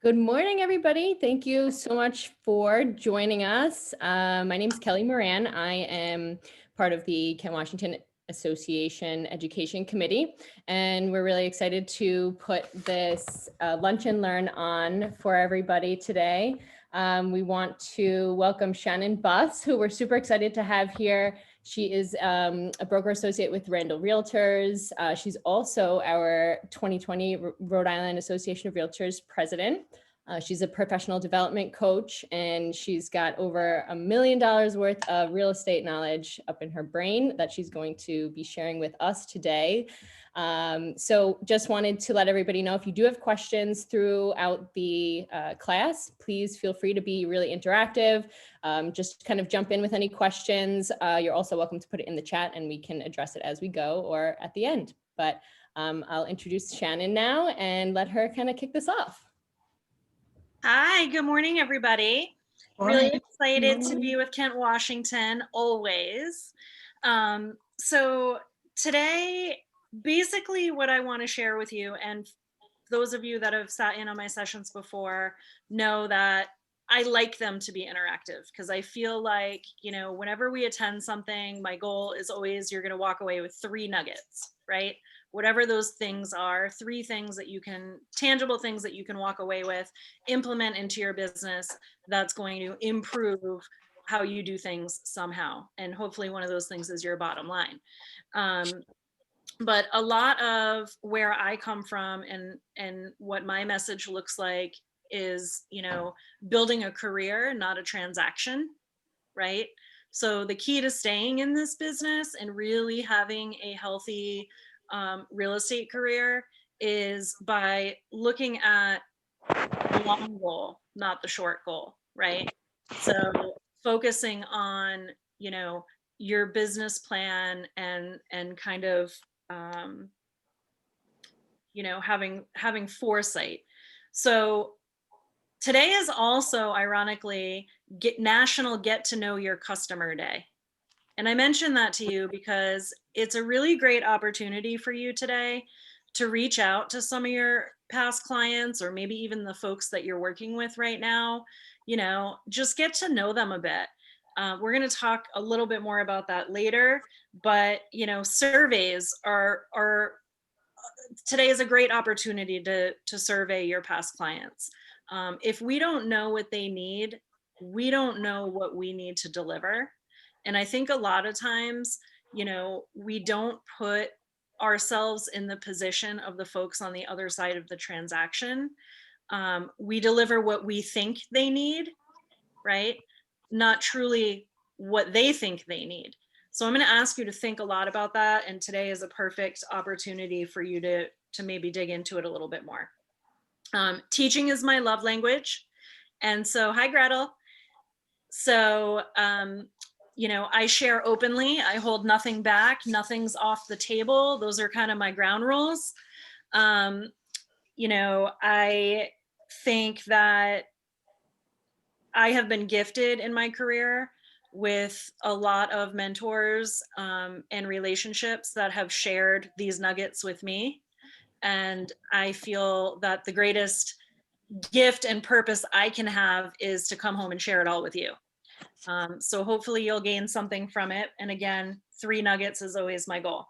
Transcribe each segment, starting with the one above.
Good morning, everybody. Thank you so much for joining us. My name is Kelly Moran. I am part of the Kent Washington Association Education Committee, and we're really excited to put this Lunch and Learn on for everybody today. We want to welcome Shannon Buss, who we're super excited to have here. She is a broker associate with Randall Realtors. She's also our 2020 Rhode Island Association of Realtors president. She's a professional development coach, and she's got over $1 million worth of real estate knowledge up in her brain that she's going to be sharing with us today. So just wanted to let everybody know, if you do have questions throughout the class, please feel free to be really interactive. Just kind of jump in with any questions. You're also welcome to put it in the chat and we can address it as we go or at the end. But I'll introduce Shannon now and let her kind of kick this off. Hi, good morning, everybody. Morning. Really excited to be with Kent Washington, always. So today, basically what I want to share with you, and those of you that have sat in on my sessions before know that I like them to be interactive, because I feel like, whenever we attend something, my goal is always you're going to walk away with 3 nuggets, right? Whatever those things are, 3 things that you can, tangible things that you can walk away with, implement into your business, that's going to improve how you do things somehow. And hopefully one of those things is your bottom line. But a lot of where I come from and what my message looks like is, building a career, not a transaction, right? So the key to staying in this business and really having a healthy real estate career is by looking at the long goal, not the short goal, right? So focusing on, your business plan and kind of, having foresight. So today is also, ironically, National Get to Know Your Customer Day. And I mention that to you because it's a really great opportunity for you today to reach out to some of your past clients, or maybe even the folks that you're working with right now. Just get to know them a bit. We're going to talk a little bit more about that later, but surveys are today is a great opportunity to survey your past clients. If we don't know what they need, we don't know what we need to deliver. And I think a lot of times, we don't put ourselves in the position of the folks on the other side of the transaction. We deliver what we think they need, right? Not truly what they think they need. So I'm going to ask you to think a lot about that. And today is a perfect opportunity for you to maybe dig into it a little bit more. Teaching is my love language. And so, hi, Gretel. So, I share openly. I hold nothing back. Nothing's off the table. Those are kind of my ground rules. I think that I have been gifted in my career with a lot of mentors and relationships that have shared these nuggets with me. And I feel that the greatest gift and purpose I can have is to come home and share it all with you. So hopefully you'll gain something from it. And again, 3 nuggets is always my goal.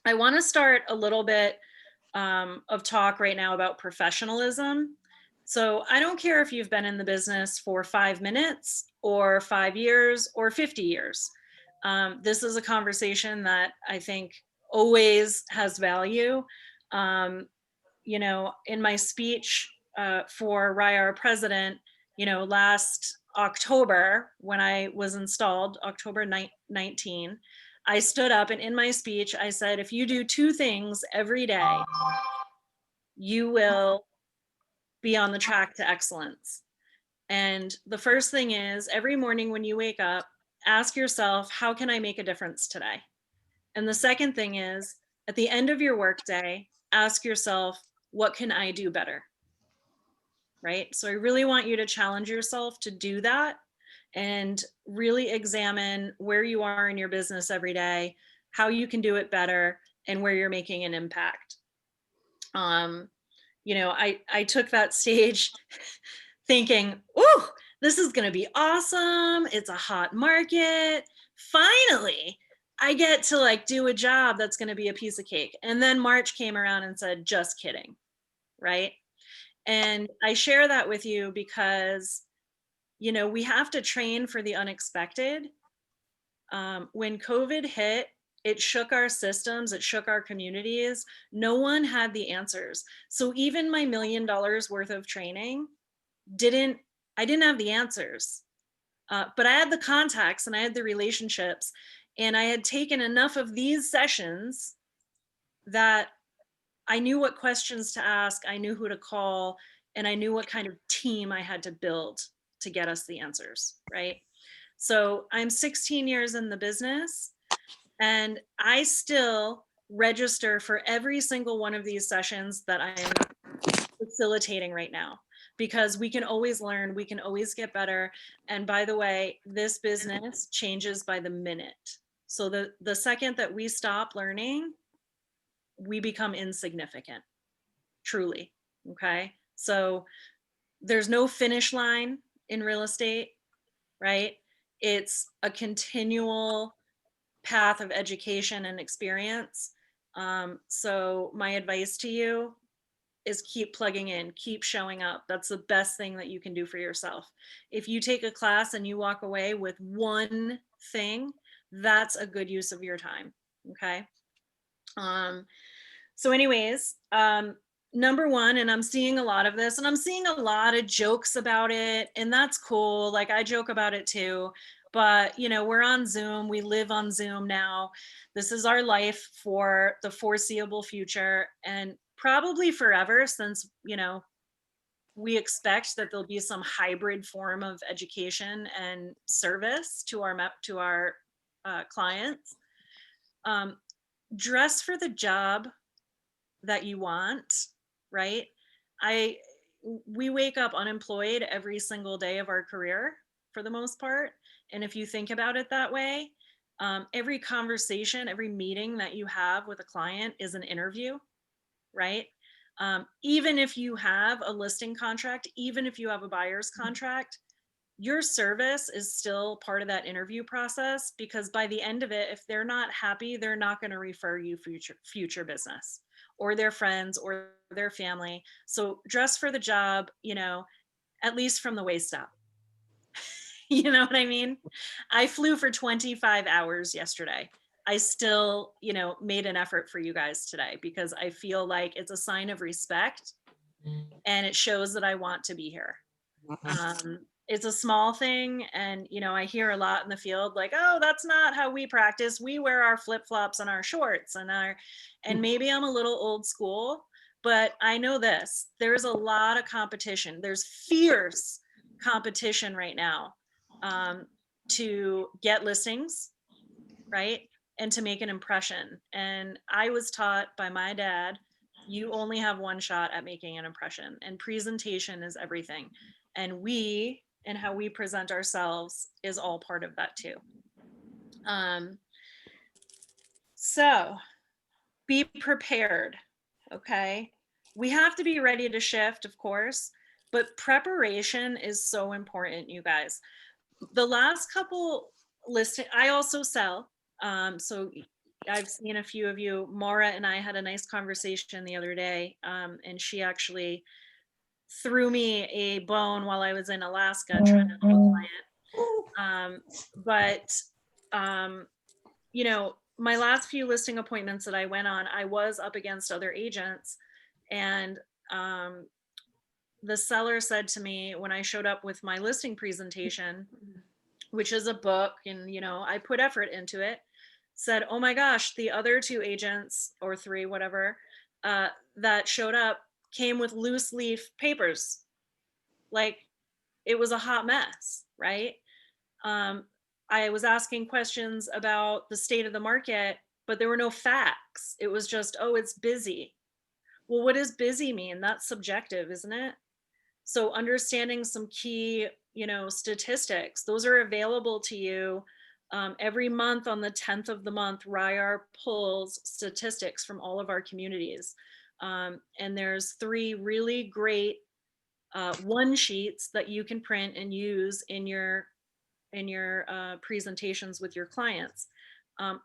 I want to start a little bit of talk right now about professionalism. So I don't care if you've been in the business for 5 minutes or 5 years or 50 years. This is a conversation that I think always has value. In my speech for RIAR president, last October, when I was installed, October 19, I stood up and in my speech, I said, if you do 2 things every day, you will be on the track to excellence. And the first thing is, every morning when you wake up, ask yourself, how can I make a difference today? And the second thing is, at the end of your workday, ask yourself, what can I do better? Right? So I really want you to challenge yourself to do that and really examine where you are in your business every day, how you can do it better, and where you're making an impact. I took that stage thinking, "Ooh, this is going to be awesome. It's a hot market. Finally, I get to like do a job that's going to be a piece of cake." And then March came around and said, "Just kidding." Right? And I share that with you because, we have to train for the unexpected. When COVID hit, it shook our systems, it shook our communities. No one had the answers. So even my $1 million worth of training didn't, I didn't have the answers. But I had the contacts and I had the relationships, and I had taken enough of these sessions that I knew what questions to ask, I knew who to call, and I knew what kind of team I had to build to get us the answers, right? So I'm 16 years in the business, and I still register for every single one of these sessions that I'm facilitating right now, because we can always learn, we can always get better. And by the way, this business changes by the minute. So the second that we stop learning, we become insignificant, truly. Okay? So there's no finish line in real estate, right? It's a continual path of education and experience. So my advice to you is keep plugging in, keep showing up. That's the best thing that you can do for yourself. If you take a class and you walk away with one thing, that's a good use of your time. Okay. Um, so anyways, number one, and I'm seeing a lot of this, and I'm seeing a lot of jokes about it, and that's cool. Like I joke about it too, but we're on Zoom, we live on Zoom now. This is our life for the foreseeable future, and probably forever, since we expect that there'll be some hybrid form of education and service to our clients. Um, Dress for the job that you want, right? I We wake up unemployed every single day of our career for the most part. And if you think about it that way, every conversation, every meeting that you have with a client is an interview, right? Even if you have a listing contract, even if you have a buyer's contract, your service is still part of that interview process, because by the end of it, if they're not happy, they're not going to refer you future business, or their friends or their family. So dress for the job, at least from the waist up. You know what I mean? I flew for 25 hours yesterday. I still, made an effort for you guys today, because I feel like it's a sign of respect, and it shows that I want to be here. It's a small thing, and I hear a lot in the field like, "Oh, that's not how we practice. We wear our flip-flops and our shorts and maybe I'm a little old school, but I know this. There's a lot of competition. There's fierce competition right now, to get listings, right? And to make an impression. And I was taught by my dad, you only have one shot at making an impression, and presentation is everything. And how we present ourselves is all part of that too. So be prepared. Okay. We have to be ready to shift, of course, but preparation is so important, you guys. The last couple listing, I also sell. So I've seen a few of you. Maura and I had a nice conversation the other day, and she actually threw me a bone while I was in Alaska trying to help a client. But my last few listing appointments that I went on, I was up against other agents, and the seller said to me when I showed up with my listing presentation, which is a book, and I put effort into it, said, "Oh my gosh, the other two agents, or three, whatever, that showed up came with loose leaf papers. Like, it was a hot mess, right?" I was asking questions about the state of the market, but there were no facts. It was just, "Oh, it's busy." Well, what does busy mean? That's subjective, isn't it? So understanding some key, statistics, those are available to you. Every month on the 10th of the month, RIAR pulls statistics from all of our communities. And there's 3 really great one sheets that you can print and use in your presentations with your clients,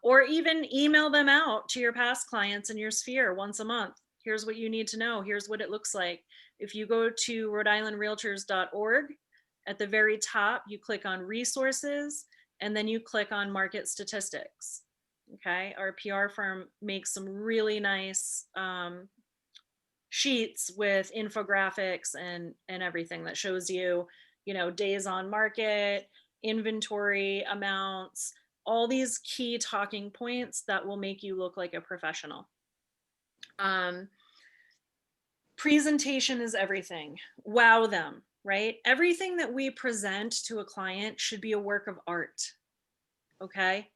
or even email them out to your past clients in your sphere once a month. Here's what you need to know. Here's what it looks like. If you go to rhodeislandrealtors.org, at the very top, you click on resources, and then you click on market statistics. Okay, our PR firm makes some really nice sheets with infographics and everything that shows you, days on market, inventory amounts, all these key talking points that will make you look like a professional. Presentation is everything. Wow them, right? Everything that we present to a client should be a work of art. Okay.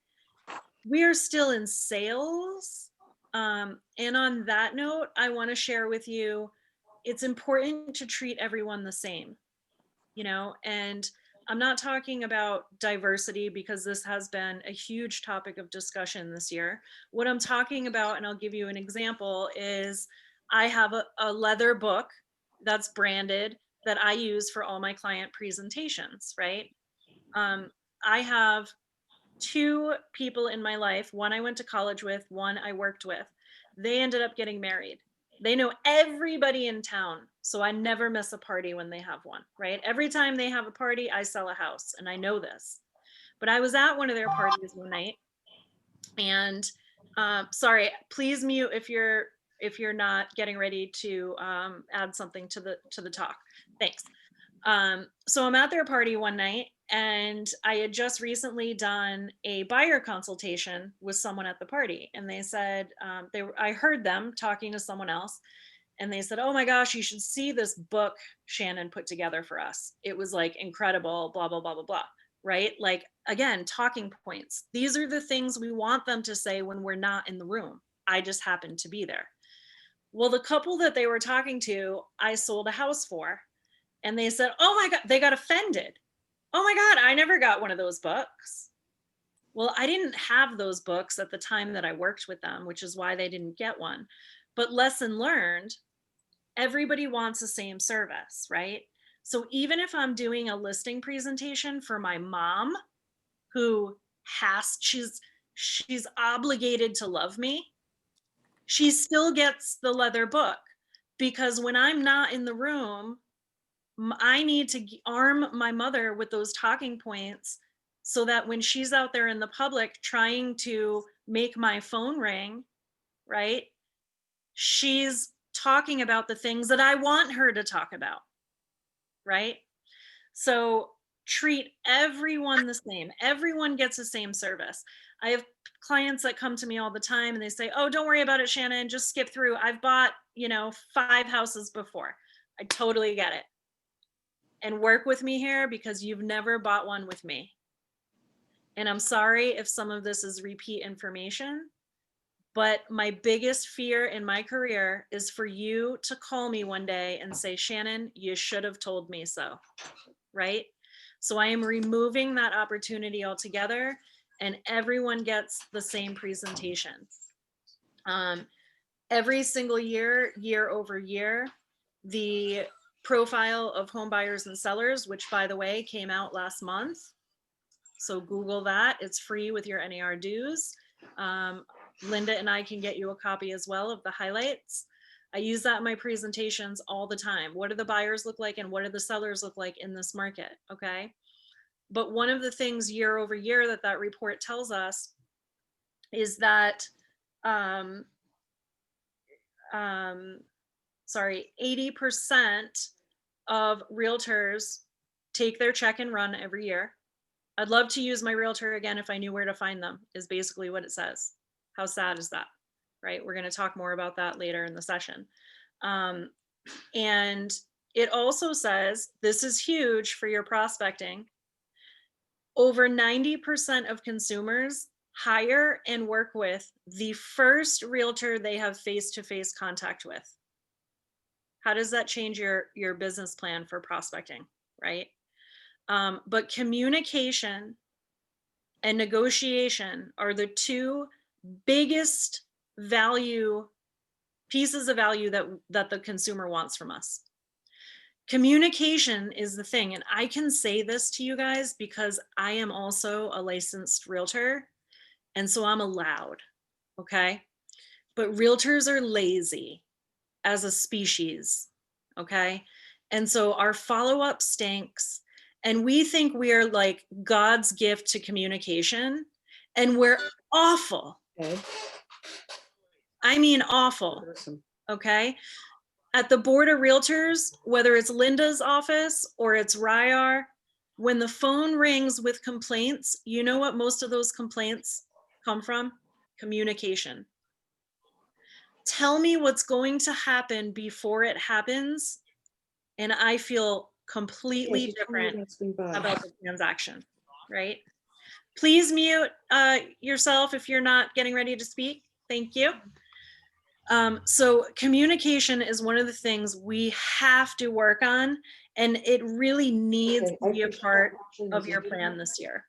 We are still in sales. And on that note, I want to share with you, it's important to treat everyone the same, and I'm not talking about diversity because this has been a huge topic of discussion this year. What I'm talking about, and I'll give you an example, is I have a leather book that's branded that I use for all my client presentations, right? I have 2 people in my life, one I went to college with, one I worked with. They ended up getting married. They know everybody in town, so I never miss a party when they have one, right? Every time they have a party, I sell a house, and I know this. But I was at one of their parties one night, and sorry, please mute if you're not getting ready to add something to the talk. Thanks. So I'm at their party one night, and I had just recently done a buyer consultation with someone at the party, and they said, I heard them talking to someone else, and they said, "Oh my gosh, you should see this book Shannon put together for us. It was like incredible, blah, blah, blah, blah, blah." Right? Like, again, talking points. These are the things we want them to say when we're not in the room. I just happened to be there. Well, the couple that they were talking to, I sold a house for. And they said, "Oh my God," they got offended. "Oh my God, I never got one of those books." Well, I didn't have those books at the time that I worked with them, which is why they didn't get one. But lesson learned, everybody wants the same service, right? So even if I'm doing a listing presentation for my mom, who she's obligated to love me, she still gets the leather book, because when I'm not in the room, I need to arm my mother with those talking points so that when she's out there in the public trying to make my phone ring, right? She's talking about the things that I want her to talk about, right? So treat everyone the same. Everyone gets the same service. I have clients that come to me all the time and they say, "Oh, don't worry about it, Shannon, just skip through. I've bought, 5 houses before." I totally get it. And work with me here because you've never bought one with me. And I'm sorry if some of this is repeat information, but my biggest fear in my career is for you to call me one day and say, "Shannon, you should have told me so," right? So I am removing that opportunity altogether, and everyone gets the same presentation. Every single year, year over year, the profile of home buyers and sellers, which by the way came out last month, so Google that. It's free with your NAR dues. Linda and I can get you a copy as well of the highlights. I use that in my presentations all the time. What do the buyers look like and what do the sellers look like in this market? Okay. But one of the things year over year that report tells us is that 80% of realtors take their check and run every year. I'd love to use my realtor again if I knew where to find them, is basically what it says. How sad is that, right? We're going to talk more about that later in the session. And it also says, this is huge for your prospecting, over 90% of consumers hire and work with the first realtor they have face-to-face contact with. How does that change your business plan for prospecting, right? But communication and negotiation are the 2 biggest value pieces of value that the consumer wants from us. Communication is the thing. And I can say this to you guys because I am also a licensed realtor. And so I'm allowed. Okay. But realtors are lazy as a species. Okay. And so our follow-up stinks. And we think we are like God's gift to communication. And we're awful. Okay. I mean, awful. Okay. At the board of realtors, whether it's Linda's office or it's RIAR, when the phone rings with complaints, you know what most of those complaints come from? Communication. Tell me what's going to happen before it happens, and I feel completely different about the transaction, right? Please mute yourself if you're not getting ready to speak. Thank you. So communication is one of the things we have to work on, and it really needs to be a part of your plan this year.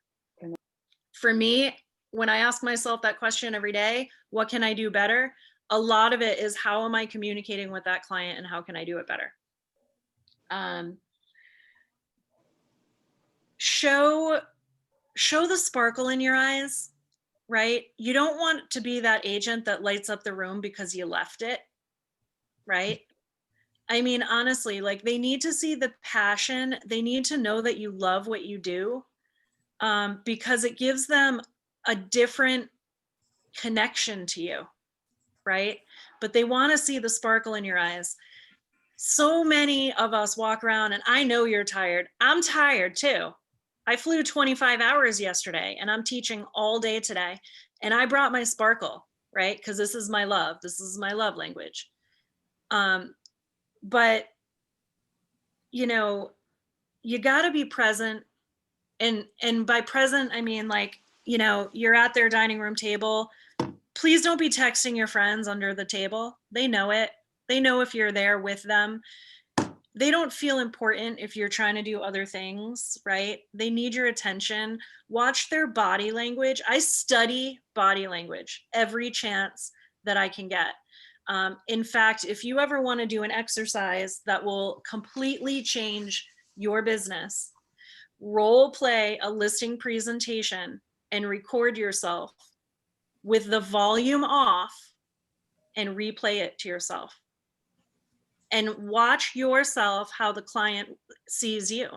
For me, when I ask myself that question every day, what can I do better? A lot of it is how am I communicating with that client and how can I do it better? Show the sparkle in your eyes. Right? You don't want to be that agent that lights up the room because you left it, right? I mean, honestly, like they need to see the passion. They need to know that you love what you do, because it gives them a different connection to you, right? But they want to see the sparkle in your eyes. So many of us walk around, and I know you're tired. I'm tired too. I flew 25 hours yesterday and I'm teaching all day today. And I brought my sparkle, right? Because this is my love. This is my love language. But, you know, you got to be present. And by present, I mean, like, you know, you're at their dining room table. Please don't be texting your friends under the table. They know it. They know if you're there with them. They don't feel important if you're trying to do other things, right? They need your attention. Watch their body language. I study body language every chance that I can get. In fact, if you ever want to do an exercise that will completely change your business, role play a listing presentation and record yourself with the volume off and replay it to yourself. And watch yourself how the client sees you,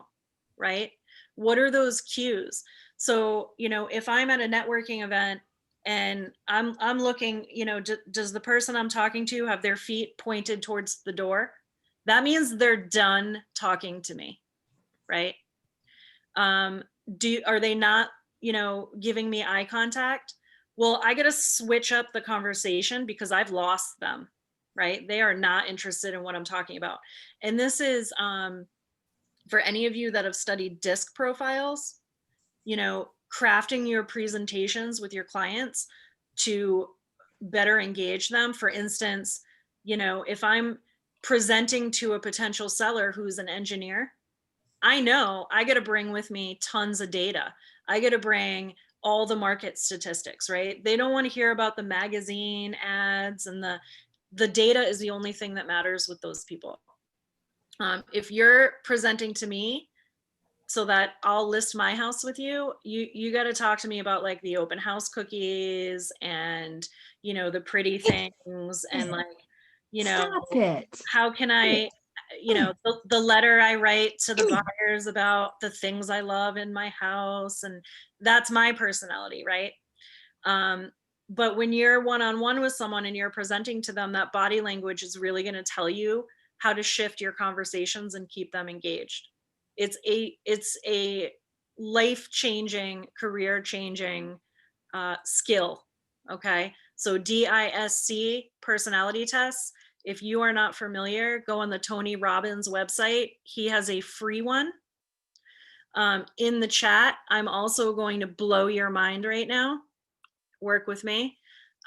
right? What are those cues? So, you know, if I'm at a networking event and I'm looking, you know, does the person I'm talking to have their feet pointed towards the door? That means they're done talking to me, right? Are they not, you know, giving me eye contact? Well, I got to switch up the conversation because I've lost them. Right? They are not interested in what I'm talking about. And this is for any of you that have studied disc profiles, you know, crafting your presentations with your clients to better engage them. For instance, you know, if I'm presenting to a potential seller who's an engineer, I know I got to bring with me tons of data. I got to bring all the market statistics, right? They don't want to hear about the magazine ads and the data is the only thing that matters with those people. If you're presenting to me so that I'll list my house with you, you got to talk to me about like the open house cookies and, you know, the pretty things and like, you know, Stop it. how can I, you know, the letter I write to the buyers about the things I love in my house. And that's my personality, right? But when you're one-on-one with someone and you're presenting to them, that body language is really going to tell you how to shift your conversations and keep them engaged. It's a life-changing, career-changing skill. Okay. So DISC personality tests. If you are not familiar, go on the Tony Robbins website. He has a free one. In the chat, I'm also going to blow your mind right now. Work with me.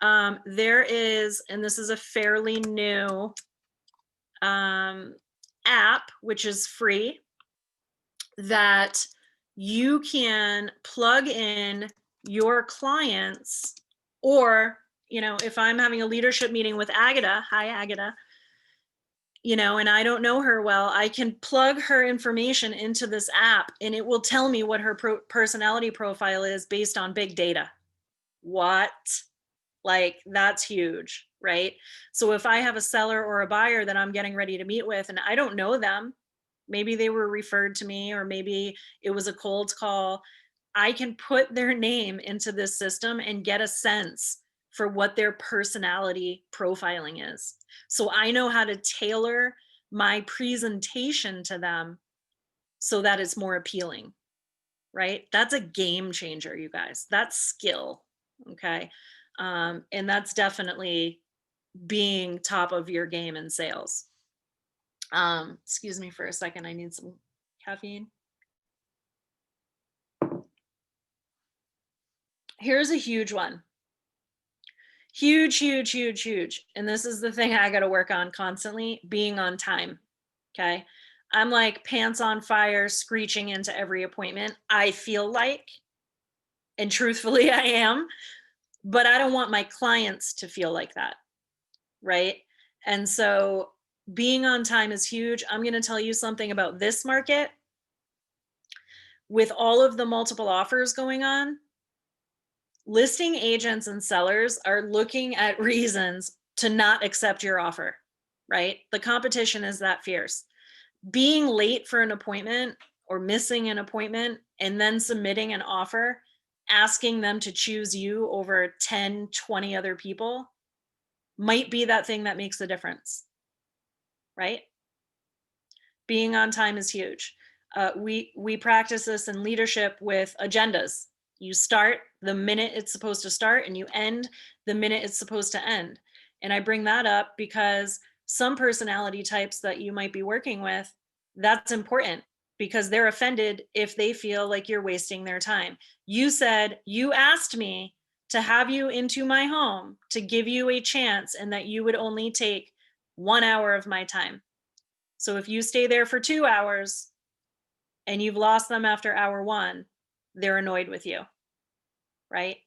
There is, and this is a fairly new app, which is free, that you can plug in your clients or you know, if I'm having a leadership meeting with Agata, hi Agata, you know, and I don't know her well, I can plug her information into this app and it will tell me what her personality profile is based on big data. What? Like, that's huge, right? So if I have a seller or a buyer that I'm getting ready to meet with and I don't know them, maybe they were referred to me or maybe it was a cold call, I can put their name into this system and get a sense for what their personality profiling is. So I know how to tailor my presentation to them so that it's more appealing, right? That's a game changer, you guys. That's skill, okay? And that's definitely being top of your game in sales. Excuse me for a second, I need some caffeine. Here's a huge one. Huge, huge, huge, huge. And this is the thing I got to work on constantly, being on time. Okay. I'm like pants on fire, screeching into every appointment. I feel like, and truthfully, I am, but I don't want my clients to feel like that. Right. And so being on time is huge. I'm going to tell you something about this market. With all of the multiple offers going on, listing agents and sellers are looking at reasons to not accept your offer, right? The competition is that fierce. Being late for an appointment or missing an appointment and then submitting an offer, asking them to choose you over 10, 20 other people might be that thing that makes the difference, right? Being on time is huge. We practice this in leadership with agendas. You start the minute it's supposed to start and you end the minute it's supposed to end. And I bring that up because some personality types that you might be working with, that's important because they're offended if they feel like you're wasting their time. You said, you asked me to have you into my home to give you a chance and that you would only take 1 hour of my time. So if you stay there for 2 hours and you've lost them after hour 1, they're annoyed with you, right?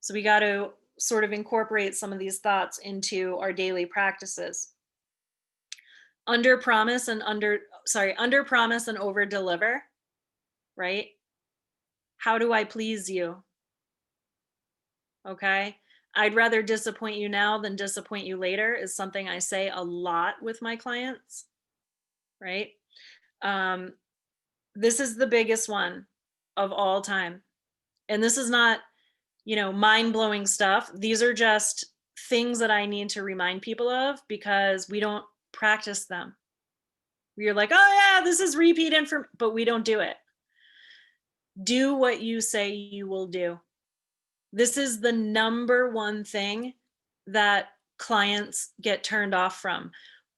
So we got to sort of incorporate some of these thoughts into our daily practices. Under promise and over deliver, right? How do I please you? Okay. I'd rather disappoint you now than disappoint you later is something I say a lot with my clients, right? This is the biggest one of all time. And this is not, you know, mind-blowing stuff. These are just things that I need to remind people of because we don't practice them. We're like, oh yeah, this is repeat information, but we don't do it. Do what you say you will do. This is the number one thing that clients get turned off from.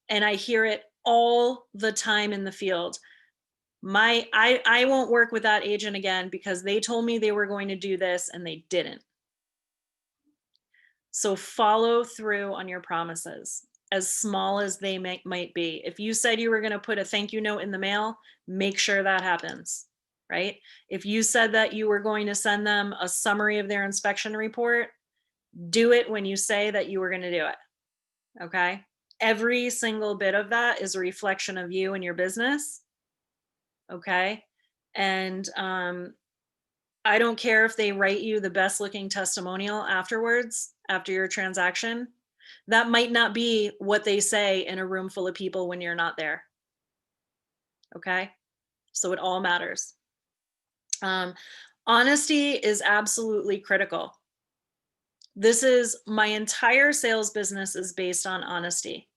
And I hear it all the time in the field. I won't work with that agent again because they told me they were going to do this and they didn't. So follow through on your promises, as small as they might be. If you said you were going to put a thank you note in the mail, make sure that happens, right? If you said that you were going to send them a summary of their inspection report, do it when you say that you were going to do it, okay? Every single bit of that is a reflection of you and your business, okay? And I don't care if they write you the best looking testimonial afterwards, after your transaction. That might not be what they say in a room full of people when you're not there. Okay. So it all matters. Honesty is absolutely critical. This is my entire sales business is based on honesty.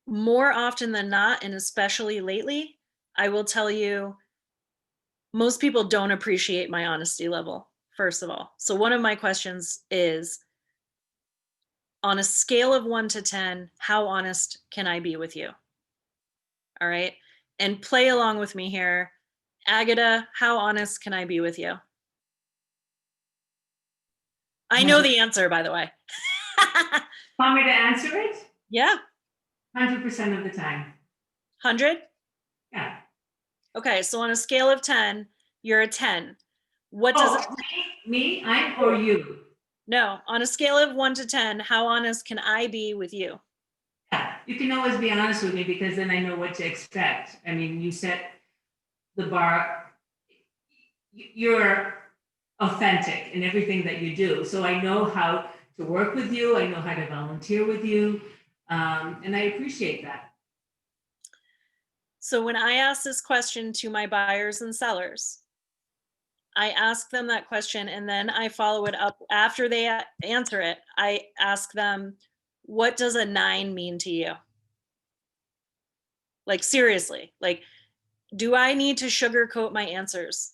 More often than not, and especially lately, I will tell you, most people don't appreciate my honesty level, first of all. So one of my questions is, on a scale of 1 to 10, how honest can I be with you? All right. And play along with me here. Agata, how honest can I be with you? I know the answer, by the way. Want me to answer it? Yeah. 100% of the time. 100? Yeah. Okay. So on a scale of 10, you're a 10. What does it? Me? I'm or you? No, on a scale of 1 to 10, how honest can I be with you? Yeah, you can always be honest with me because then I know what to expect. I mean, you set the bar, you're authentic in everything that you do. So I know how to work with you, I know how to volunteer with you, and I appreciate that. So when I ask this question to my buyers and sellers, I ask them that question and then I follow it up after they answer it. I ask them, what does a 9 mean to you? Like, seriously, like, do I need to sugarcoat my answers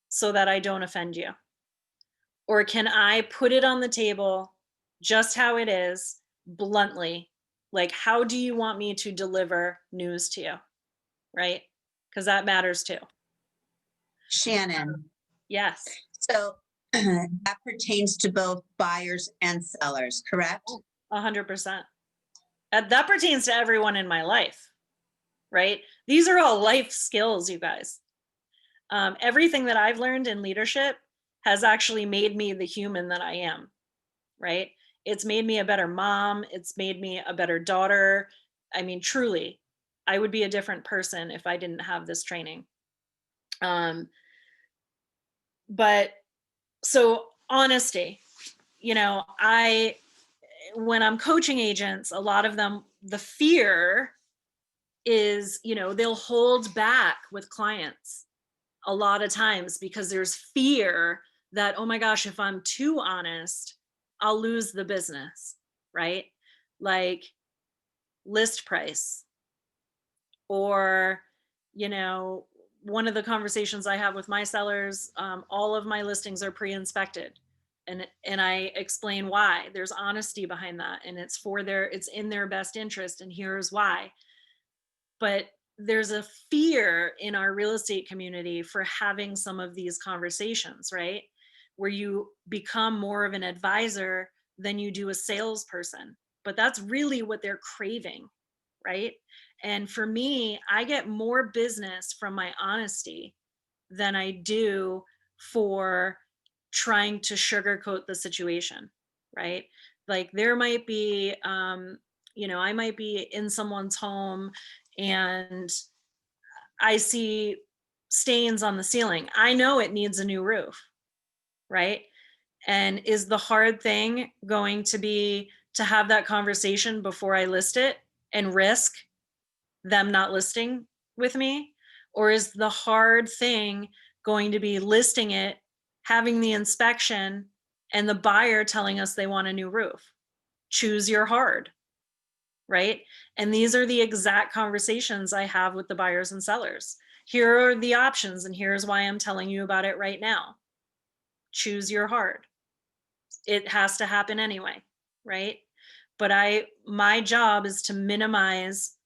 so that I don't offend you? Or can I put it on the table just how it is, bluntly? Like, how do you want me to deliver news to you? Right? Because that matters too. Shannon, Yes. so that pertains to both buyers and sellers, correct? 100%. That pertains to everyone in my life, right? These are all life skills, you guys. Everything that I've learned in leadership has actually made me the human that I am, right? It's made me a better mom. It's made me a better daughter. I mean, truly, I would be a different person if I didn't have this training. But so honesty, when I'm coaching agents, a lot of them, the fear is, they'll hold back with clients a lot of times because there's fear that, oh my gosh, if I'm too honest, I'll lose the business, right? Like list price, or, one of the conversations I have with my sellers, all of my listings are pre-inspected. And I explain why. There's honesty behind that, and it's in their best interest, and here's why. But there's a fear in our real estate community for having some of these conversations, right? Where you become more of an advisor than you do a salesperson. But that's really what they're craving, right? And for me, I get more business from my honesty than I do for trying to sugarcoat the situation, right? Like there might be, I might be in someone's home and I see stains on the ceiling. I know it needs a new roof, right? And is the hard thing going to be to have that conversation before I list it and risk them not listing with me? Or is the hard thing going to be listing it, having the inspection, and the buyer telling us they want a new roof? Choose your hard, right? And these are the exact conversations I have with the buyers and sellers. Here are the options, and here's why I'm telling you about it right now. Choose your hard. It has to happen anyway, right? But my job is to minimize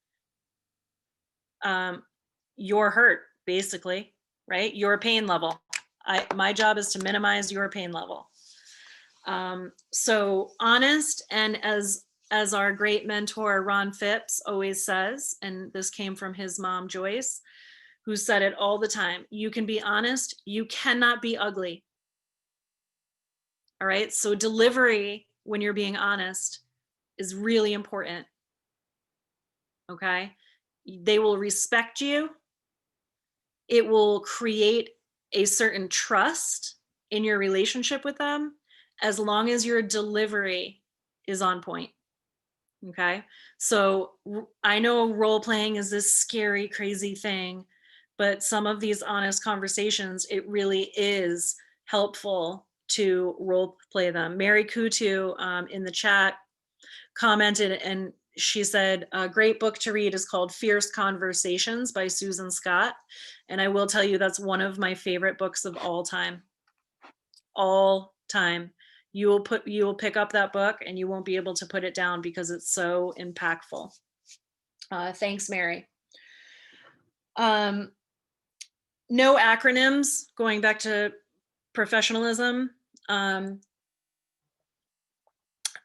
your hurt, basically, right? Your pain level. My job is to minimize your pain level. So honest, and as our great mentor Ron Phipps always says, and this came from his mom Joyce, who said it all the time, you can be honest, you cannot be ugly. All right, so delivery when you're being honest is really important. Okay, they will respect you. It will create a certain trust in your relationship with them as long as your delivery is on point. Okay, so I know role playing is this scary, crazy thing, but some of these honest conversations, it really is helpful to role play them. Mary Kutu in the chat commented, and she said, a great book to read is called Fierce Conversations by Susan Scott. And I will tell you, that's one of my favorite books of all time. All time. You will pick up that book and you won't be able to put it down because it's so impactful. Thanks, Mary. No acronyms, going back to professionalism.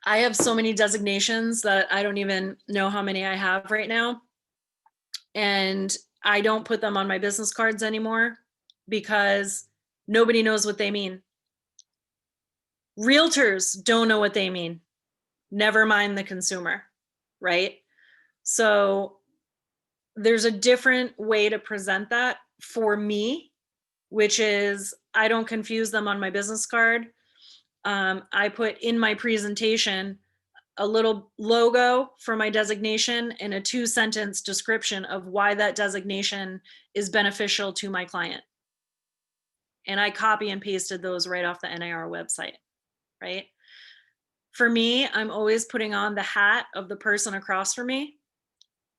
I have so many designations that I don't even know how many I have right now. And I don't put them on my business cards anymore because nobody knows what they mean. Realtors don't know what they mean. Never mind the consumer, right? So there's a different way to present that for me, which is I don't confuse them on my business card. I put in my presentation a little logo for my designation and a 2-sentence description of why that designation is beneficial to my client. And I copy and pasted those right off the NAR website, right? For me, I'm always putting on the hat of the person across from me.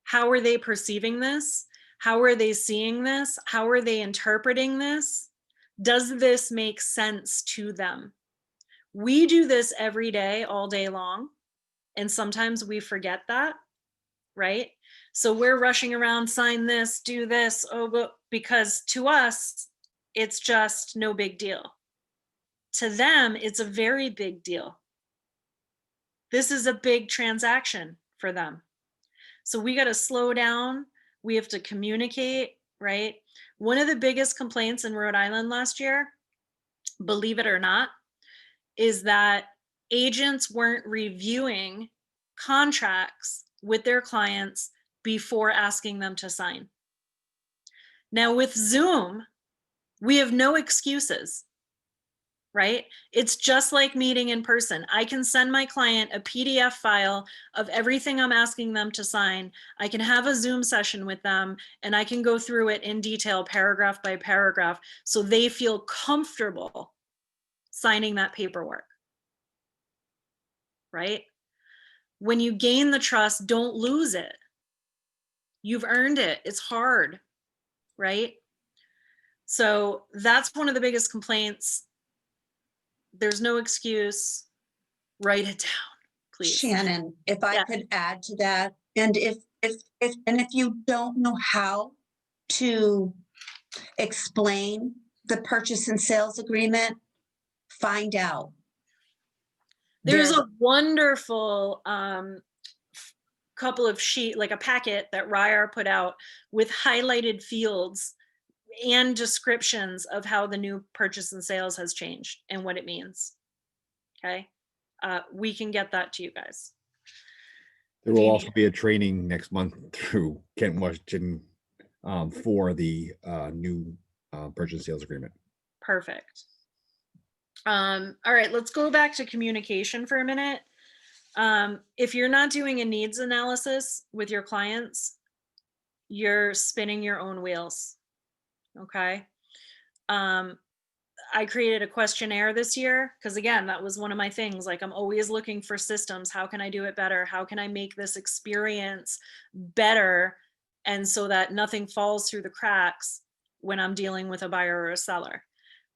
How are they perceiving this? How are they seeing this? How are they interpreting this? Does this make sense to them? We do this every day, all day long. And sometimes we forget that, right? So we're rushing around, sign this, do this, because to us, it's just no big deal. To them, it's a very big deal. This is a big transaction for them. So we got to slow down. We have to communicate, right? One of the biggest complaints in Rhode Island last year, believe it or not, is that agents weren't reviewing contracts with their clients before asking them to sign. Now with Zoom, we have no excuses, right? It's just like meeting in person. I can send my client a PDF file of everything I'm asking them to sign. I can have a Zoom session with them and I can go through it in detail, paragraph by paragraph, so they feel comfortable signing that paperwork, right? When you gain the trust, don't lose it. You've earned it. It's hard, right? So that's one of the biggest complaints. There's no excuse. Write it down, please. Shannon, if I Yeah. could add to that, and if you don't know how to explain the purchase and sales agreement, find out. There's a wonderful couple of like a packet that REALTOR put out with highlighted fields and descriptions of how the new purchase and sales has changed and what it means. Okay. We can get that to you guys. There will also be a training next month through Kent, Washington, for the new purchase and sales agreement. Perfect. All right, let's go back to communication for a minute. If you're not doing a needs analysis with your clients, you're spinning your own wheels. Okay. I created a questionnaire this year because, again, that was one of my things. Like, I'm always looking for systems. How can I do it better? How can I make this experience better? And so that nothing falls through the cracks when I'm dealing with a buyer or a seller,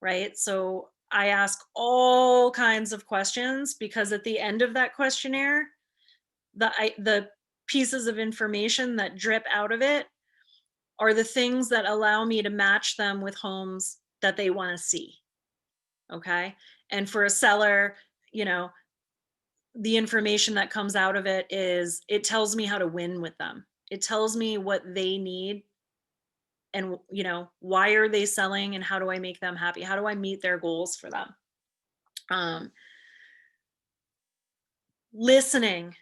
right? So I ask all kinds of questions because at the end of that questionnaire, the pieces of information that drip out of it are the things that allow me to match them with homes that they want to see. Okay. And for a seller, you know, the information that comes out of it is, it tells me how to win with them. It tells me what they need and, you know, why are they selling and how do I make them happy? How do I meet their goals for them? Listening.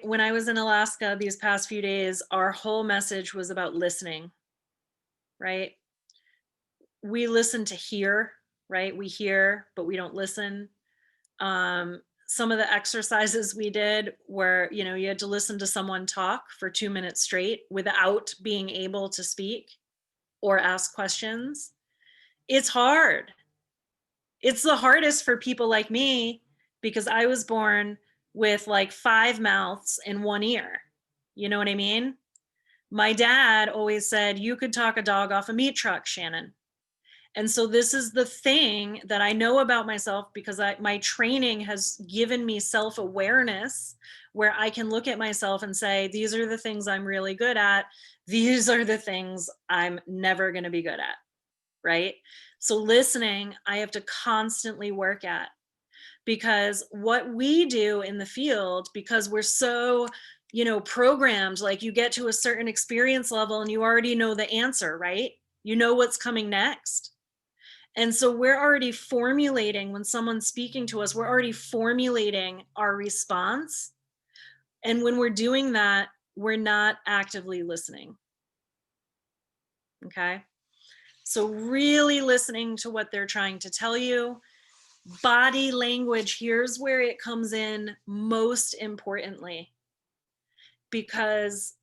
When I was in Alaska these past few days, our whole message was about listening, right? We listen to hear, right? We hear, but we don't listen. Some of the exercises we did were, you know, you had to listen to someone talk for 2 minutes straight without being able to speak or ask questions. It's hard. It's the hardest for people like me because I was born with like 5 mouths and 1 ear. You know what I mean? My dad always said, you could talk a dog off a meat truck, Shannon. And so this is the thing that I know about myself because my training has given me self-awareness where I can look at myself and say, these are the things I'm really good at. These are the things I'm never going to be good at, right? So listening, I have to constantly work at, because what we do in the field, because we're so, you know, programmed, like you get to a certain experience level and you already know the answer, right? You know what's coming next. And so we're already formulating, when someone's speaking to us, we're already formulating our response. And when we're doing that, we're not actively listening. Okay. So really listening to what they're trying to tell you. Body language, here's where it comes in most importantly. Because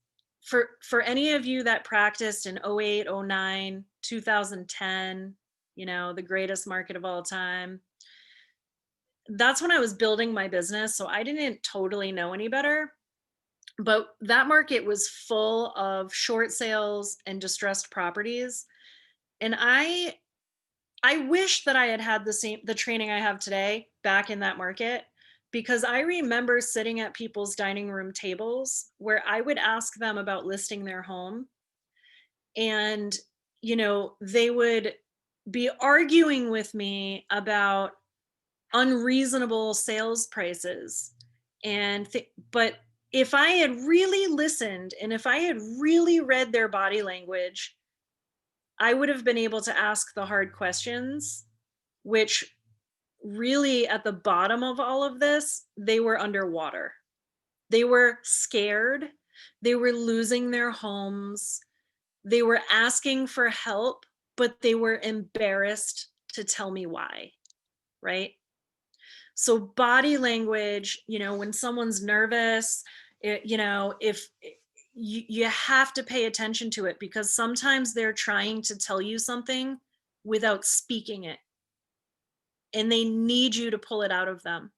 for any of you that practiced in 08, 09, 2010, you know, the greatest market of all time, that's when I was building my business. So I didn't totally know any better. But that market was full of short sales and distressed properties. And I wish that I had had the training I have today back in that market, because I remember sitting at people's dining room tables where I would ask them about listing their home. And, you know, they would be arguing with me about unreasonable sales prices. But if I had really listened and if I had really read their body language, I would have been able to ask the hard questions, which really at the bottom of all of this, they were underwater. They were scared. They were losing their homes. They were asking for help, but they were embarrassed to tell me why, right? So body language, you know, when someone's nervous, you know, if you have to pay attention to it, because sometimes they're trying to tell you something without speaking it, and they need you to pull it out of them.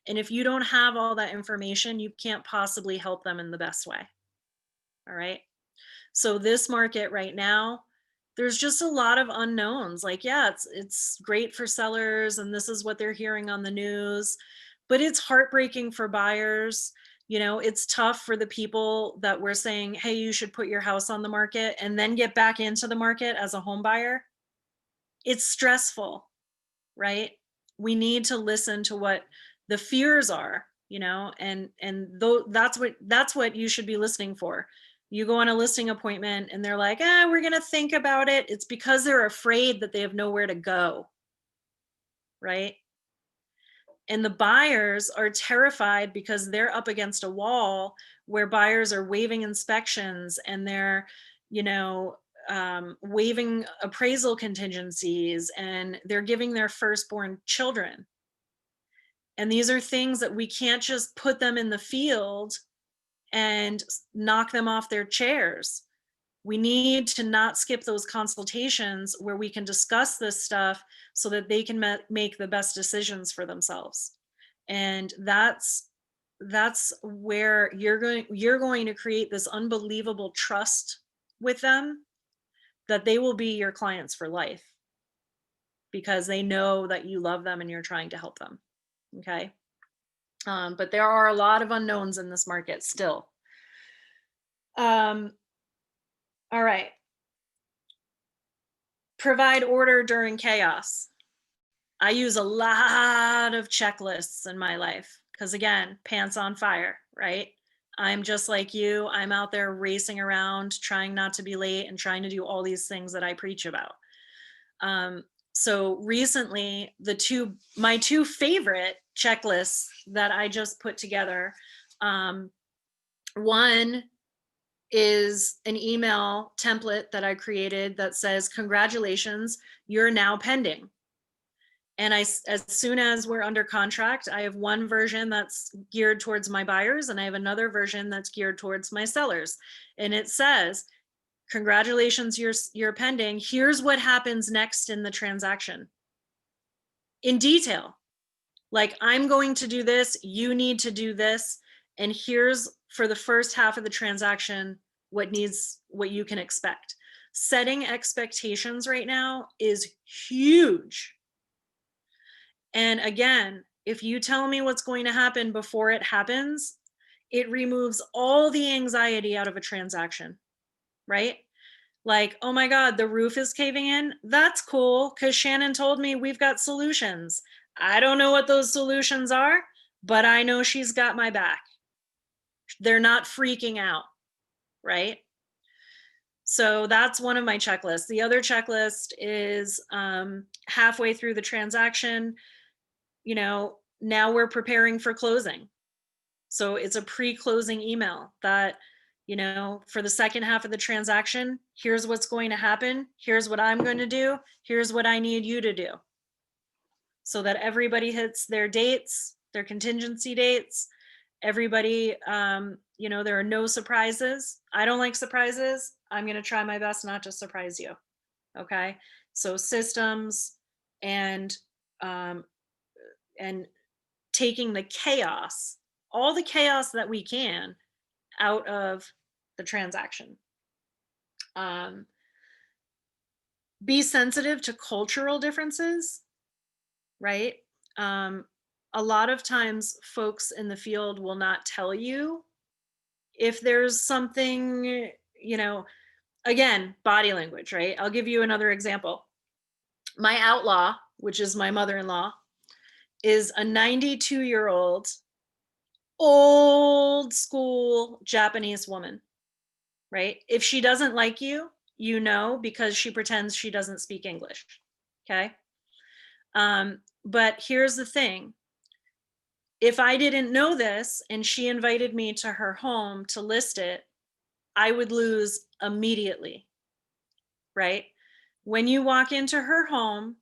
And if you don't have all that information, you can't possibly help them in the best way. All right. So this market right now, there's just a lot of unknowns. Like, yeah, it's great for sellers and this is what they're hearing on the news, but it's heartbreaking for buyers. You know, it's tough for the people that we're saying, hey, you should put your house on the market and then get back into the market as a home buyer. It's stressful, right? We need to listen to what the fears are, you know, and that's what you should be listening for. You go on a listing appointment and they're like, we're going to think about it. It's because they're afraid that they have nowhere to go, right? And the buyers are terrified because they're up against a wall where buyers are waiving inspections and they're, you know, waiving appraisal contingencies, and they're giving their firstborn children. And these are things that we can't just put them in the field and knock them off their chairs. We need to not skip those consultations where we can discuss this stuff so that they can make the best decisions for themselves. And that's where you're going to create this unbelievable trust with them, that they will be your clients for life because they know that you love them and you're trying to help them. Okay. But there are a lot of unknowns in this market still. All right. Provide order during chaos. I use a lot of checklists in my life because, again, pants on fire, right? I'm just like you. I'm out there racing around, trying not to be late and trying to do all these things that I preach about. So recently, my two favorite checklists that I just put together, one is an email template that I created that says, congratulations, you're now pending. And as soon as we're under contract, I have one version that's geared towards my buyers and I have another version that's geared towards my sellers. And it says, congratulations, you're pending. Here's what happens next in the transaction in detail. Like, I'm going to do this, you need to do this. And here's, for the first half of the transaction, what you can expect. Setting expectations right now is huge. And again, if you tell me what's going to happen before it happens, it removes all the anxiety out of a transaction, right? Like, oh my God, the roof is caving in. That's cool, because Shannon told me we've got solutions. I don't know what those solutions are, but I know she's got my back. They're not freaking out, right? So that's one of my checklists. The other checklist is halfway through the transaction, you know, now we're preparing for closing. So it's a pre-closing email that, you know, for the second half of the transaction, here's what's going to happen. Here's what I'm going to do. Here's what I need you to do. So that everybody hits their dates, their contingency dates. Everybody, you know, there are no surprises. I don't like surprises. I'm going to try my best not to surprise you. Okay. So systems and taking the chaos, all the chaos that we can out of the transaction. Be sensitive to cultural differences, right? A lot of times folks in the field will not tell you if there's something, you know, again, body language, right? I'll give you another example. My outlaw, which is my mother-in-law, is a 92-year-old old school Japanese woman, right? If she doesn't like you, you know, because she pretends she doesn't speak English. Okay. But here's the thing. If I didn't know this and she invited me to her home to list it, I would lose immediately, right? When you walk into her home,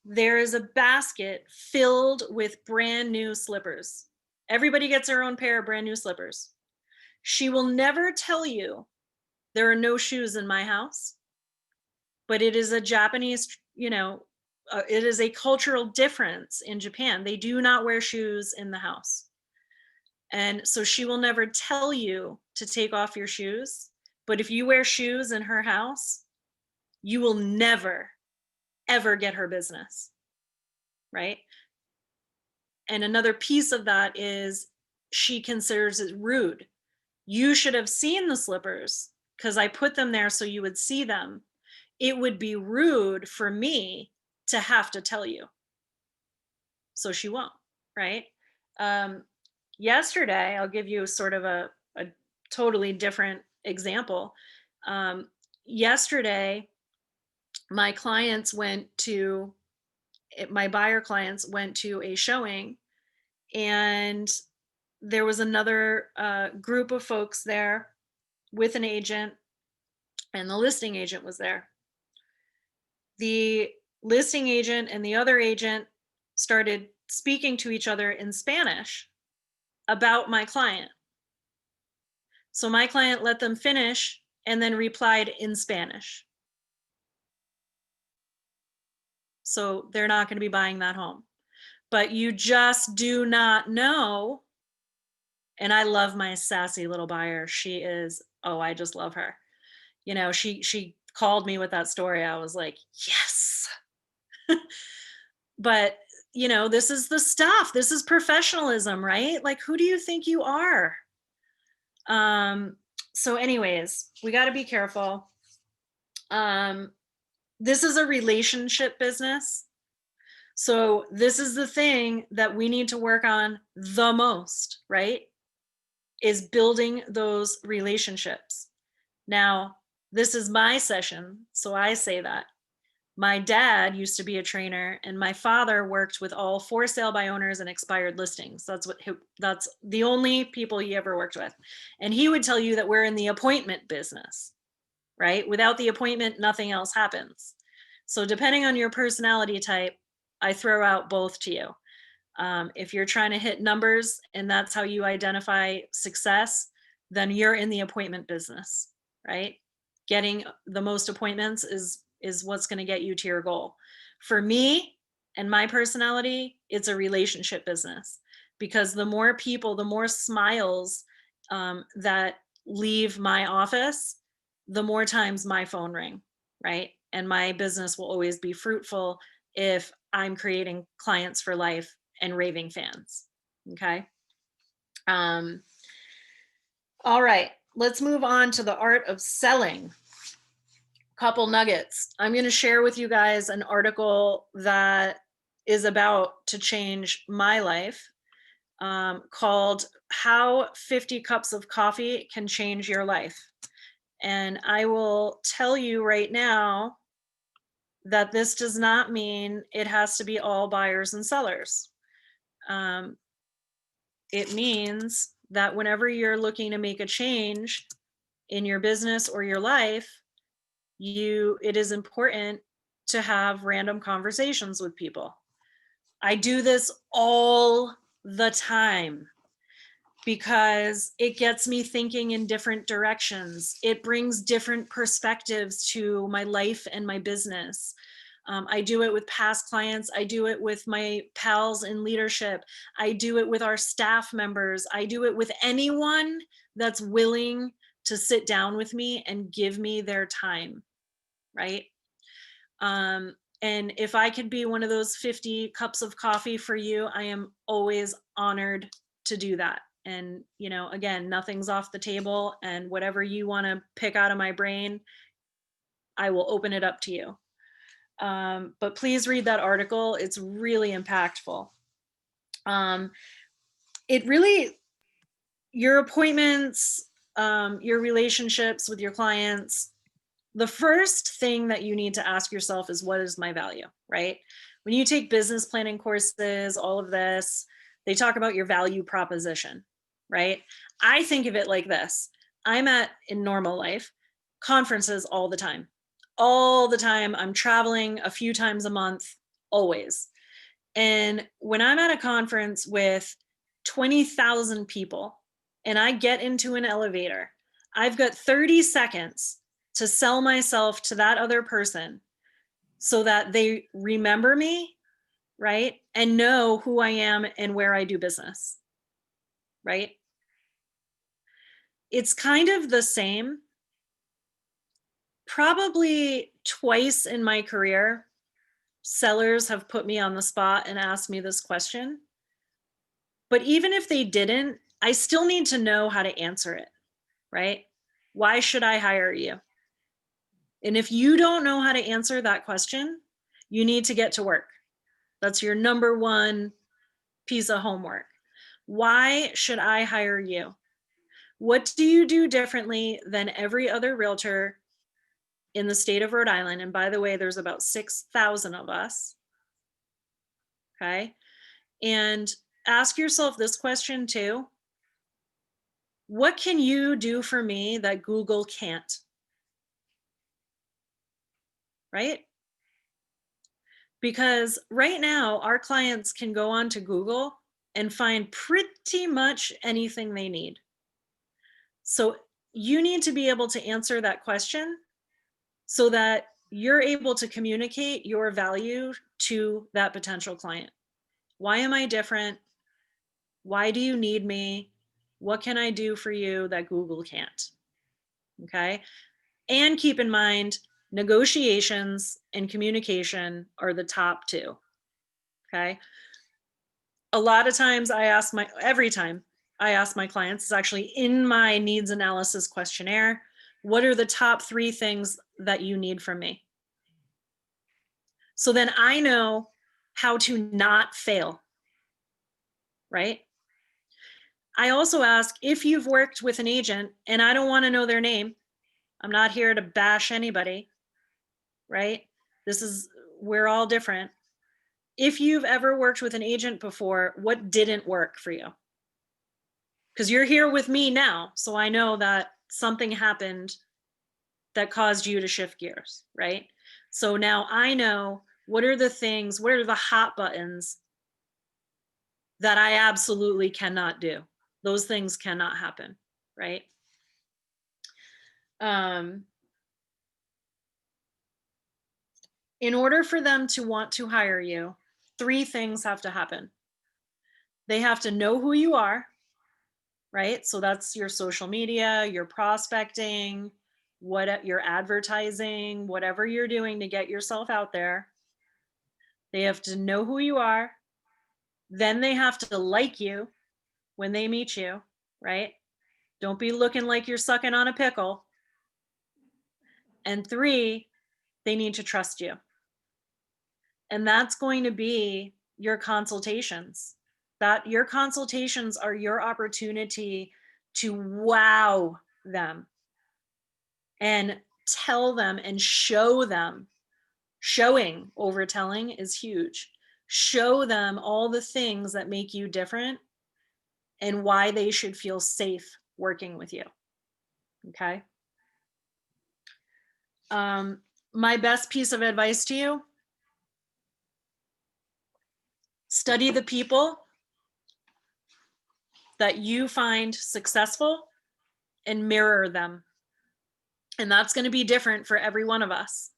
there is a basket filled with brand new slippers. Everybody gets their own pair of brand new slippers. She will never tell you there are no shoes in my house, but it is a Japanese, you know, it is a cultural difference in Japan. They do not wear shoes in the house. And so she will never tell you to take off your shoes. But if you wear shoes in her house, you will never, ever get her business, right? And another piece of that is she considers it rude. You should have seen the slippers because I put them there so you would see them. It would be rude for me to have to tell you. So she won't, right? Yesterday, I'll give you sort of a totally different example. Yesterday, my buyer clients went to a showing, and there was another group of folks there with an agent, and the listing agent was there. The listing agent and the other agent started speaking to each other in Spanish about my client. So my client let them finish and then replied in Spanish. So they're not going to be buying that home. But you just do not know. And I love my sassy little buyer. She is, oh, I just love her. You know, she called me with that story. I was like, yes. But, you know, this is the stuff. This is professionalism, right? Like, who do you think you are? So anyways, we got to be careful. This is a relationship business. So this is the thing that we need to work on the most, right? Is building those relationships. Now, this is my session, so I say that. My dad used to be a trainer, and my father worked with all for sale by owners and expired listings. That's the only people he ever worked with. And he would tell you that we're in the appointment business, right? Without the appointment, nothing else happens. So depending on your personality type, I throw out both to you. If you're trying to hit numbers and that's how you identify success, then you're in the appointment business, right? Getting the most appointments is what's going to get you to your goal. For me and my personality, it's a relationship business, because the more people, the more smiles that leave my office, the more times my phone ring, right? And my business will always be fruitful if I'm creating clients for life and raving fans. Okay. All right, let's move on to the art of selling. Couple nuggets. I'm going to share with you guys an article that is about to change my life, called How 50 Cups of Coffee Can Change Your Life. And I will tell you right now that this does not mean it has to be all buyers and sellers. It means that whenever you're looking to make a change in your business or your life, it is important to have random conversations with people. I do this all the time because it gets me thinking in different directions. It brings different perspectives to my life and my business. I do it with past clients. I do it with my pals in leadership. I do it with our staff members. I do it with anyone that's willing to sit down with me and give me their time, right? And if I could be one of those 50 cups of coffee for you, I am always honored to do that. And, you know, again, nothing's off the table, and whatever you want to pick out of my brain, I will open it up to you. But please read that article. It's really impactful. It really, your appointments, your relationships with your clients, the first thing that you need to ask yourself is, what is my value, right? When you take business planning courses, all of this, they talk about your value proposition, right? I think of it like this. I'm in normal life, conferences all the time. All the time. I'm traveling a few times a month, always. And when I'm at a conference with 20,000 people and I get into an elevator, I've got 30 seconds to sell myself to that other person so that they remember me, right? And know who I am and where I do business, right? It's kind of the same. Probably twice in my career, sellers have put me on the spot and asked me this question. But even if they didn't, I still need to know how to answer it, right? Why should I hire you? And if you don't know how to answer that question, you need to get to work. That's your number one piece of homework. Why should I hire you? What do you do differently than every other realtor in the state of Rhode Island? And by the way, there's about 6,000 of us. Okay. And ask yourself this question too. What can you do for me that Google can't? Right? Because right now, our clients can go on to Google and find pretty much anything they need. So you need to be able to answer that question so that you're able to communicate your value to that potential client. Why am I different? Why do you need me? What can I do for you that Google can't? Okay. And keep in mind, negotiations and communication are the top two. Okay. A lot of times every time I ask my clients, it's actually in my needs analysis questionnaire, what are the top 3 things that you need from me? So then I know how to not fail, right? I also ask, if you've worked with an agent, and I don't want to know their name, I'm not here to bash anybody, right? We're all different. If you've ever worked with an agent before, what didn't work for you? Because you're here with me now, so I know that something happened that caused you to shift gears, right? So now I know what are the hot buttons that I absolutely cannot do. Those things cannot happen, right? In order for them to want to hire you, 3 things have to happen. They have to know who you are, right? So that's your social media, your prospecting, your advertising, whatever you're doing to get yourself out there. They have to know who you are. Then they have to like you when they meet you, right? Don't be looking like you're sucking on a pickle. And 3, they need to trust you. And that's going to be your consultations. That your consultations are your opportunity to wow them. and tell them and show them. Showing over telling is huge. Show them all the things that make you different and why they should feel safe working with you. Okay. My best piece of advice to you: study the people that you find successful and mirror them. And that's going to be different for every one of us.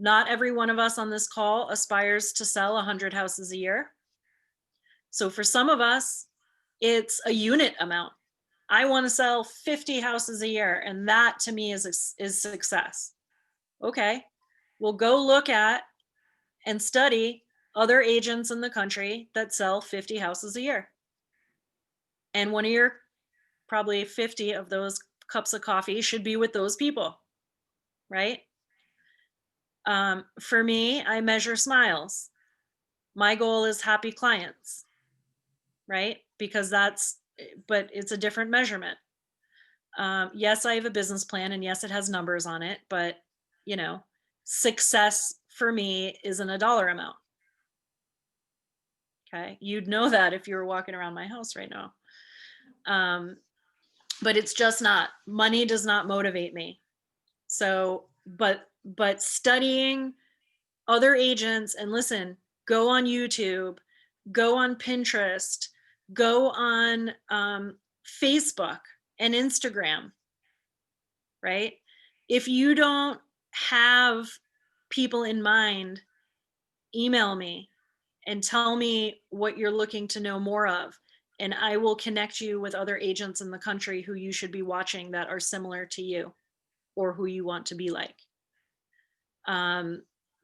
Not every one of us on this call aspires to sell 100 houses a year. So for some of us, it's a unit amount. I want to sell 50 houses a year, and that to me is success. Okay, well, go look at and study other agents in the country that sell 50 houses a year. And one of your probably 50 of those cups of coffee should be with those people, right? For me, I measure smiles. My goal is happy clients, right? Because but it's a different measurement. Yes, I have a business plan, and yes, it has numbers on it, but you know, success for me isn't a dollar amount. Okay, you'd know that if you were walking around my house right now. But it's just not. Money does not motivate me. So, but studying other agents, and listen, go on YouTube, go on Pinterest, go on Facebook and Instagram, right? If you don't have people in mind, email me and tell me what you're looking to know more of. And I will connect you with other agents in the country who you should be watching that are similar to you or who you want to be like.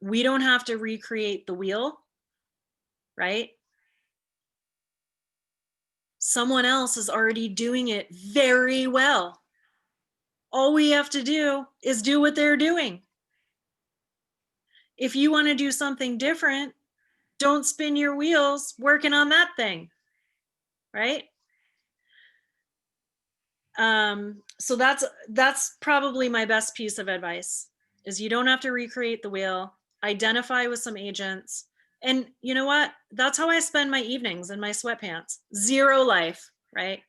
We don't have to recreate the wheel, right? Someone else is already doing it very well. All we have to do is do what they're doing. If you want to do something different, don't spin your wheels working on that thing, right? So that's probably my best piece of advice, is you don't have to recreate the wheel. Identify with some agents. And you know what? That's how I spend my evenings in my sweatpants. Zero life, right?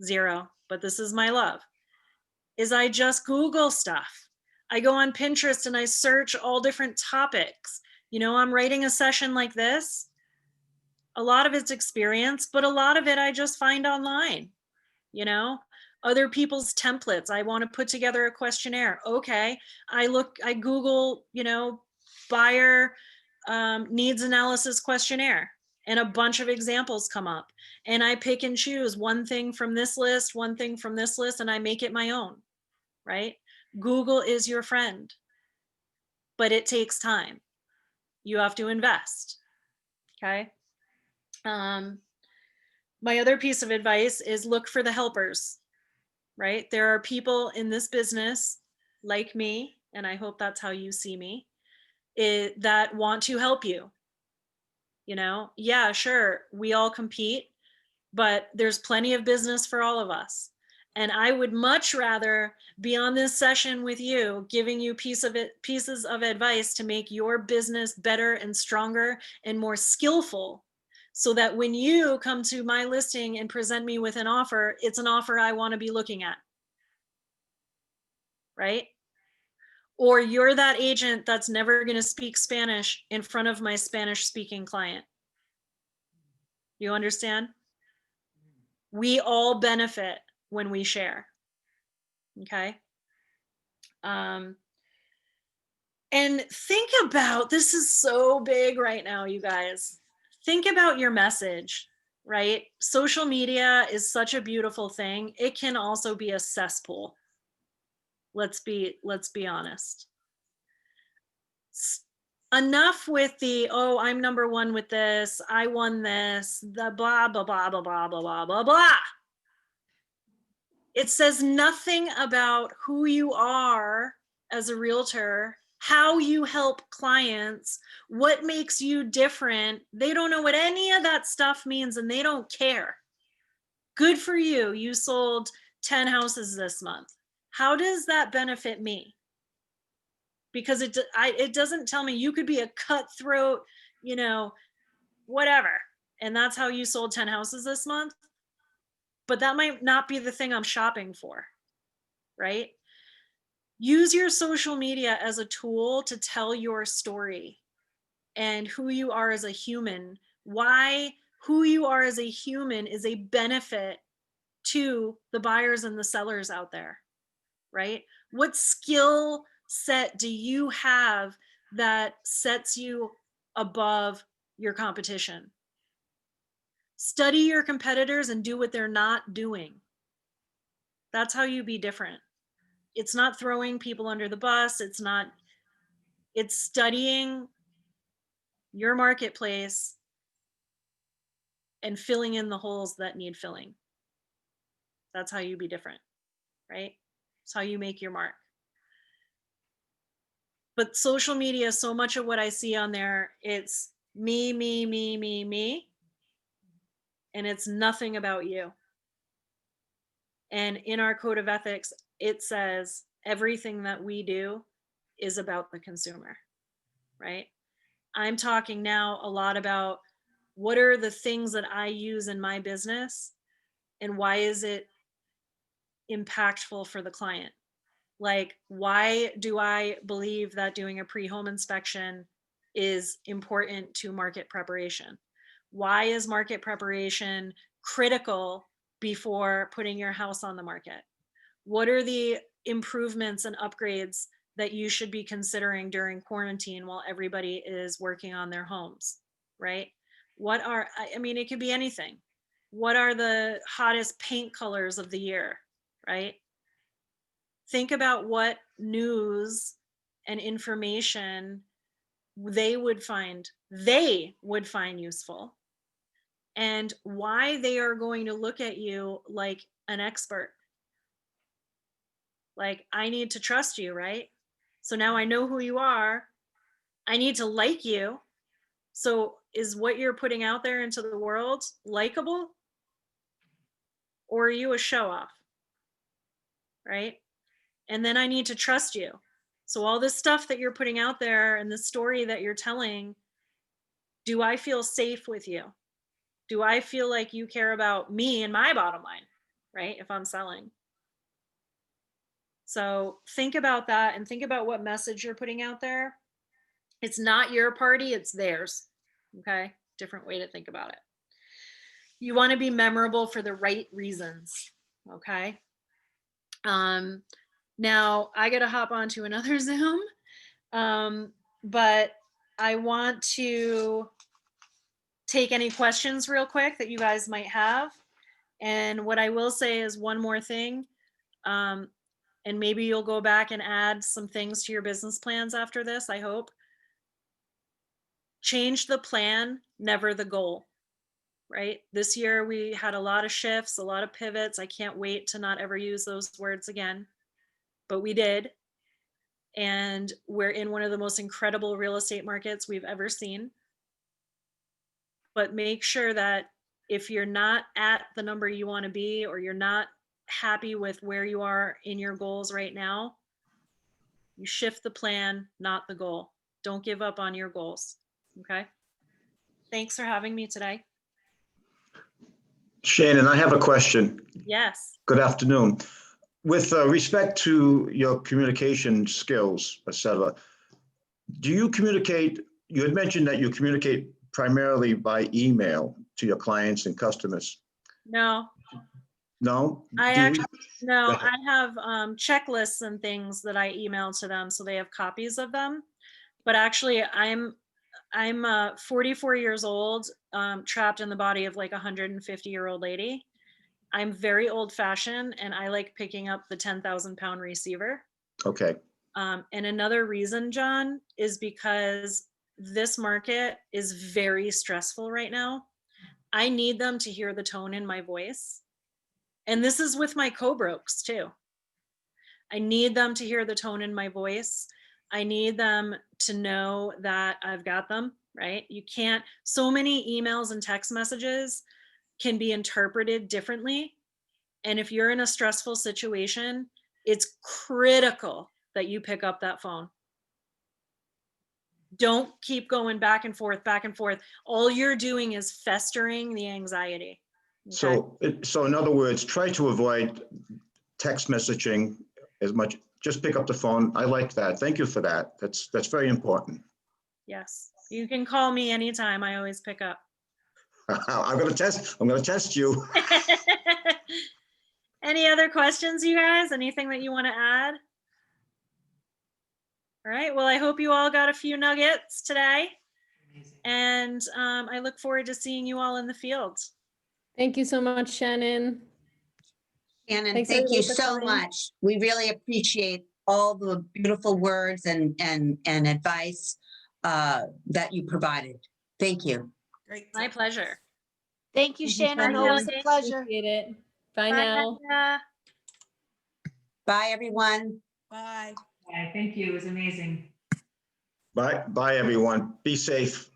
Zero. But this is my love, is I just Google stuff. I go on Pinterest and I search all different topics. You know, I'm writing a session like this. A lot of it's experience, but a lot of it I just find online, you know? Other people's templates. I want to put together a questionnaire. Okay, I Google, you know, buyer needs analysis questionnaire, and a bunch of examples come up, and I pick and choose one thing from this list, one thing from this list, and I make it my own, right? Google is your friend, but it takes time. You have to invest, okay? My other piece of advice is look for the helpers, right? There are people in this business like me, and I hope that's how you see me, that want to help you. You know, yeah, sure, we all compete, but there's plenty of business for all of us. And I would much rather be on this session with you, giving you pieces of advice to make your business better and stronger and more skillful, so that when you come to my listing and present me with an offer, it's an offer I want to be looking at, right? Or you're that agent that's never going to speak Spanish in front of my Spanish speaking client. You understand? We all benefit when we share. Okay. And think about, this is so big right now, you guys. Think about your message, right? Social media is such a beautiful thing. It can also be a cesspool. Let's be honest. Enough with the, oh, I'm number one with this, I won this, the blah, blah, blah, blah, blah, blah, blah, blah, blah. It says nothing about who you are as a realtor, how you help clients, what makes you different. They don't know what any of that stuff means, and they don't care. Good for you. You sold 10 houses this month. How does that benefit me? Because it doesn't tell me you could be a cutthroat, whatever. And that's how you sold 10 houses this month. But that might not be the thing I'm shopping for, right? Use your social media as a tool to tell your story and who you are as a human. Why who you are as a human is a benefit to the buyers and the sellers out there, right? What skill set do you have that sets you above your competition? Study your competitors and do what they're not doing. That's how you be different. It's not throwing people under the bus. It's studying your marketplace and filling in the holes that need filling. That's how you be different, right? It's how you make your mark. But social media, so much of what I see on there, it's me, me, me, me, me. And it's nothing about you. And in our code of ethics, it says everything that we do is about the consumer, right? I'm talking now a lot about what are the things that I use in my business and why is it impactful for the client? Like, why do I believe that doing a pre-home inspection is important to market preparation? Why is market preparation critical before putting your house on the market? What are the improvements and upgrades that you should be considering during quarantine while everybody is working on their homes, right? It could be anything. What are the hottest paint colors of the year, right? Think about what news and information they would find useful and why they are going to look at you like an expert. Like, I need to trust you, right? So now I know who you are. I need to like you. So is what you're putting out there into the world likable? Or are you a show off? Right? And then I need to trust you. So all this stuff that you're putting out there and the story that you're telling, do I feel safe with you? Do I feel like you care about me and my bottom line, right? If I'm selling. So think about that and think about what message you're putting out there. It's not your party, it's theirs. Okay? Different way to think about it. You want to be memorable for the right reasons. Okay? Now I got to hop onto another Zoom. But I want to take any questions real quick that you guys might have. And what I will say is one more thing. And maybe you'll go back and add some things to your business plans after this, I hope. Change the plan, never the goal, right? This year we had a lot of shifts, a lot of pivots. I can't wait to not ever use those words again, but we did. And we're in one of the most incredible real estate markets we've ever seen. But make sure that if you're not at the number you want to be, or you're not happy with where you are in your goals right now, you shift the plan, not the goal. Don't give up on your goals. Okay. Thanks for having me today. Shannon, I have a question. Yes. Good afternoon. With respect to your communication skills, et cetera, do you communicate, you had mentioned that you communicate primarily by email to your clients and customers. No. No? I have checklists and things that I email to them so they have copies of them. But actually I'm 44 years old, trapped in the body of like a 150-year-old lady. I'm very old fashioned and I like picking up the 10,000 pound receiver. Okay. And another reason, John, is because this market is very stressful right now. I need them to hear the tone in my voice. And this is with my co-brokes too. I need them to hear the tone in my voice. I need them to know that I've got them, right? You can't, so many emails and text messages can be interpreted differently. And if you're in a stressful situation, It's critical that you pick up that phone. Don't keep going back and forth, back and forth. All you're doing is festering the anxiety. Okay? So in other words, try to avoid text messaging as much. Just pick up the phone. I like that. Thank you for that. That's very important. Yes. You can call me anytime. I always pick up. I'm gonna test you. Any other questions, you guys? Anything that you want to add? All right. Well, I hope you all got a few nuggets today. Amazing. And I look forward to seeing you all in the field. Thank you so much, Shannon. Shannon, Thanks, thank you everybody, for so coming. much. We really appreciate all the beautiful words and advice that you provided. Thank you. Great. My pleasure. Thank you, Thank you, Shannon. Bye, Always a Kelly. pleasure. Appreciate it. Bye Bye, now. Nadia. Bye, everyone. Bye. Yeah, thank you. It was amazing. Bye, everyone. Be safe.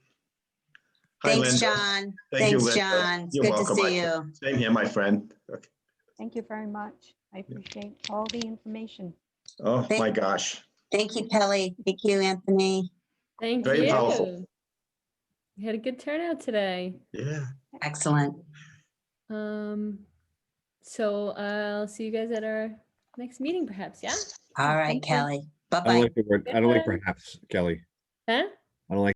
Hi, Thanks, Linda. John. Thank you, Thanks, Linda. John. It's You're good to welcome, see my you. friend. Same here, my friend. Okay. Thank you very much. I appreciate all the information. Oh, my gosh. Thank you, Kelly. Thank you, Anthony. Thank Very you. powerful. We had a good turnout today. Yeah. Excellent. So I'll see you guys at our next meeting, perhaps. Yeah. All right, Thank you. Kelly. I don't Bye-bye. like the word, I don't like Goodbye. perhaps, Kelly. Huh? I don't like